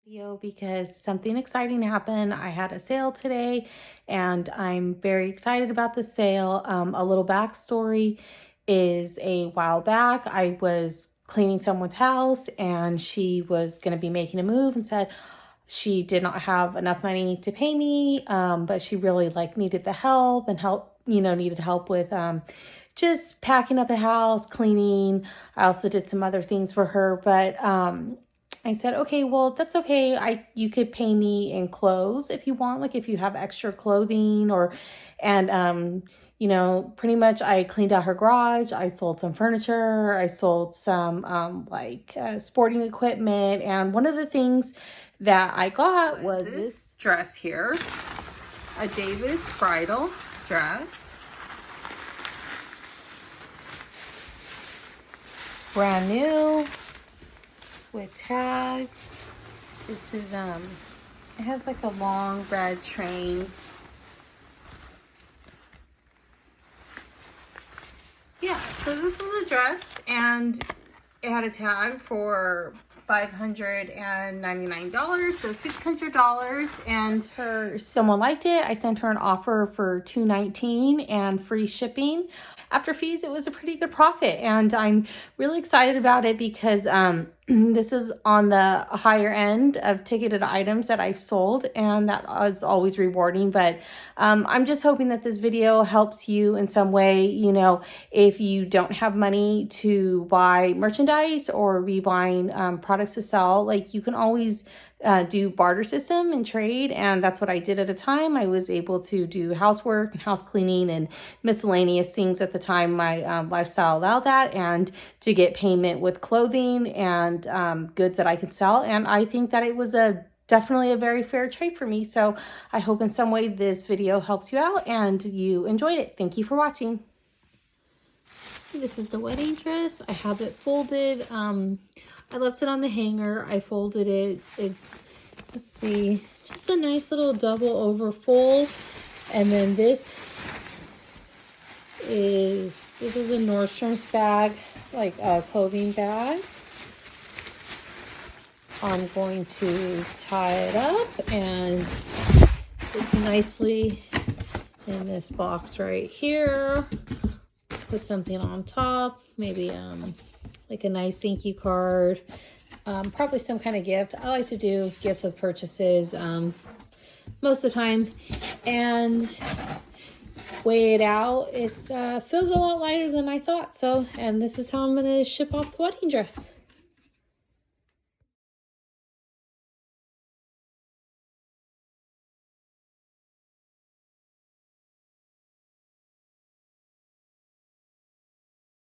Video because something exciting happened. I had a sale today and I'm very excited about the sale. A little backstory is a while back, I was cleaning someone's house and she was going to be making a move and said she did not have enough money to pay me, but she really needed the help and needed help with just packing up the house, cleaning. I also did some other things for her, but I said, okay, well, that's okay. You could pay me in clothes if you want, like if you have extra clothing pretty much I cleaned out her garage. I sold some furniture. I sold some sporting equipment. And one of the things that I got was this dress here, a David's bridal dress. It's brand new with tags. This is it has like a long red train. Yeah, so this is a dress and it had a tag for $599, so $600, and someone liked it. I sent her an offer for $219 and free shipping. After fees, it was a pretty good profit, and I'm really excited about it because this is on the higher end of ticketed items that I've sold, and that was always rewarding. But I'm just hoping that this video helps you in some way. You know, if you don't have money to buy merchandise or be buying products to sell, like you can always do barter system and trade, and that's what I did at a time. I was able to do housework and house cleaning and miscellaneous things at the time my lifestyle allowed that, and to get payment with clothing and goods that I could sell. And I think that it was definitely a very fair trade for me. So I hope in some way this video helps you out and you enjoyed it. Thank you for watching. This is the wedding dress. I have it folded. I left it on the hanger. I folded it. It's, let's see, just a nice little double overfold. And then this is a Nordstrom's bag, like a clothing bag. I'm going to tie it up and put it nicely in this box right here. Put something on top, maybe like a nice thank you card, probably some kind of gift. I like to do gifts with purchases most of the time, and weigh it out. It feels a lot lighter than I thought. So, and this is how I'm going to ship off the wedding dress.